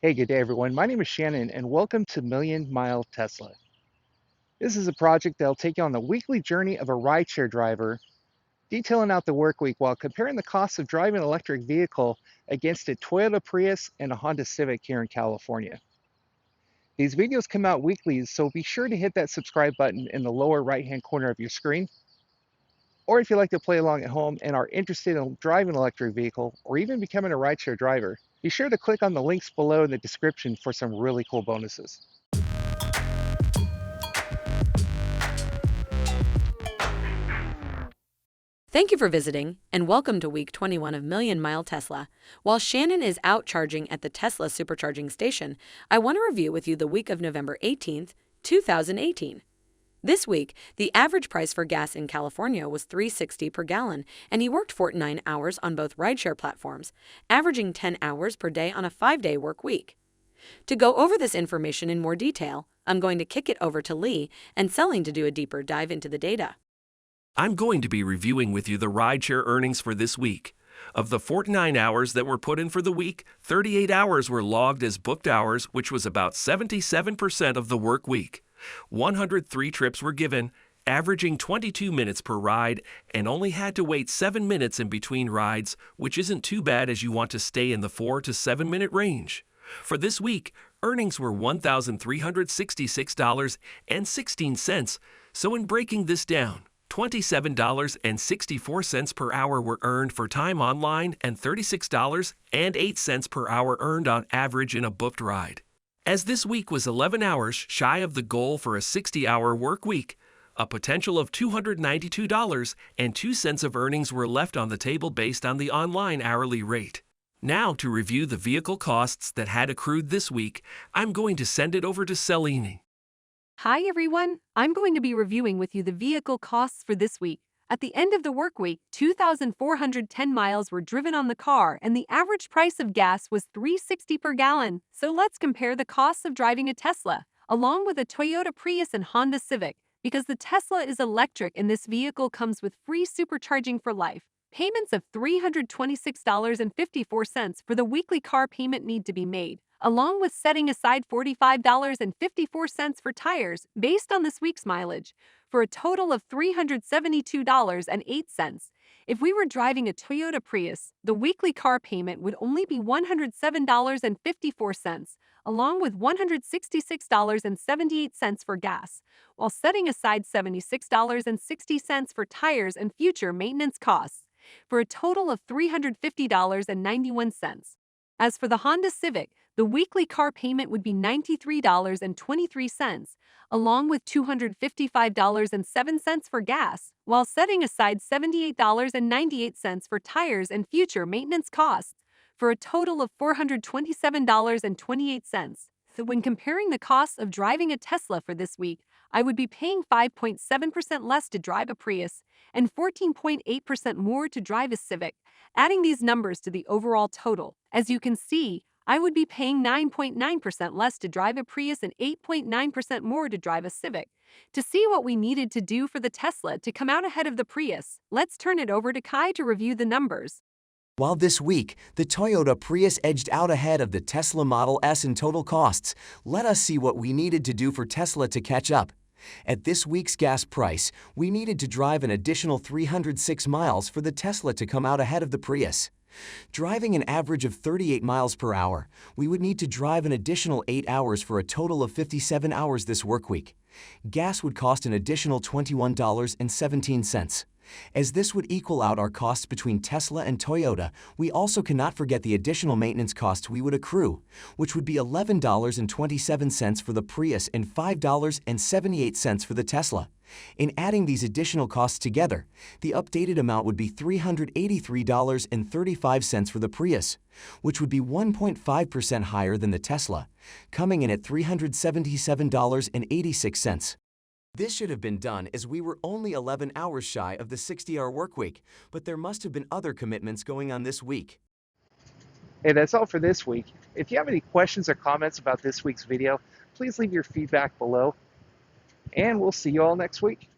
Hey, good day, everyone. My name is Shannon, and welcome to Million Mile Tesla. This is a project that'll take you on the weekly journey of a rideshare driver, detailing out the work week while comparing the costs of driving an electric vehicle against a Toyota Prius and a Honda Civic here in California. These videos come out weekly, so be sure to hit that subscribe button in the lower right-hand corner of your screen. Or if you like to play along at home and are interested in driving an electric vehicle or even becoming a rideshare driver, be sure to click on the links below in the description for some really cool bonuses. Thank you for visiting, and welcome to week 21 of Million Mile Tesla. While Shannon is out charging at the Tesla supercharging station, I want to review with you the week of November 18th, 2018. This week, the average price for gas in California was $3.60 per gallon, and he worked 49 hours on both rideshare platforms, averaging 10 hours per day on a 5-day work week. To go over this information in more detail, I'm going to kick it over to Lee and Selling to do a deeper dive into the data. I'm going to be reviewing with you the rideshare earnings for this week. Of the 49 hours that were put in for the week, 38 hours were logged as booked hours, which was about 77% of the work week. 103 trips were given, averaging 22 minutes per ride, and only had to wait 7 minutes in between rides, which isn't too bad as you want to stay in the 4 to 7 minute range. For this week, earnings were $1,366.16, so in breaking this down, $27.64 per hour were earned for time online and $36.08 per hour earned on average in a booked ride. As this week was 11 hours shy of the goal for a 60-hour work week, a potential of $292.02 of earnings were left on the table based on the online hourly rate. Now, to review the vehicle costs that had accrued this week, I'm going to send it over to Celine. Hi everyone, I'm going to be reviewing with you the vehicle costs for this week. At the end of the work week, 2,410 miles were driven on the car and the average price of gas was $3.60 per gallon. So let's compare the costs of driving a Tesla, along with a Toyota Prius and Honda Civic, because the Tesla is electric and this vehicle comes with free supercharging for life. Payments of $326.54 for the weekly car payment need to be made, along with setting aside $45.54 for tires based on this week's mileage, for a total of $372.08. If we were driving a Toyota Prius, the weekly car payment would only be $107.54, along with $166.78 for gas, while setting aside $76.60 for tires and future maintenance costs, for a total of $350.91. As for the Honda Civic, the weekly car payment would be $93.23, along with $255.07 for gas, while setting aside $78.98 for tires and future maintenance costs, for a total of $427.28. So when comparing the costs of driving a Tesla for this week, I would be paying 5.7% less to drive a Prius and 14.8% more to drive a Civic. Adding these numbers to the overall total, as you can see, I would be paying 9.9% less to drive a Prius and 8.9% more to drive a Civic. To see what we needed to do for the Tesla to come out ahead of the Prius, let's turn it over to Kai to review the numbers. While this week, the Toyota Prius edged out ahead of the Tesla Model S in total costs, let us see what we needed to do for Tesla to catch up. At this week's gas price, we needed to drive an additional 306 miles for the Tesla to come out ahead of the Prius. Driving an average of 38 miles per hour, we would need to drive an additional 8 hours for a total of 57 hours this work week. Gas would cost an additional $21.17. As this would equal out our costs between Tesla and Toyota, we also cannot forget the additional maintenance costs we would accrue, which would be $11.27 for the Prius and $5.78 for the Tesla. In adding these additional costs together, the updated amount would be $383.35 for the Prius, which would be 1.5% higher than the Tesla, coming in at $377.86. This should have been done as we were only 11 hours shy of the 60-hour work week, but there must have been other commitments going on this week. Hey, that's all for this week. If you have any questions or comments about this week's video, please leave your feedback below, and we'll see you all next week.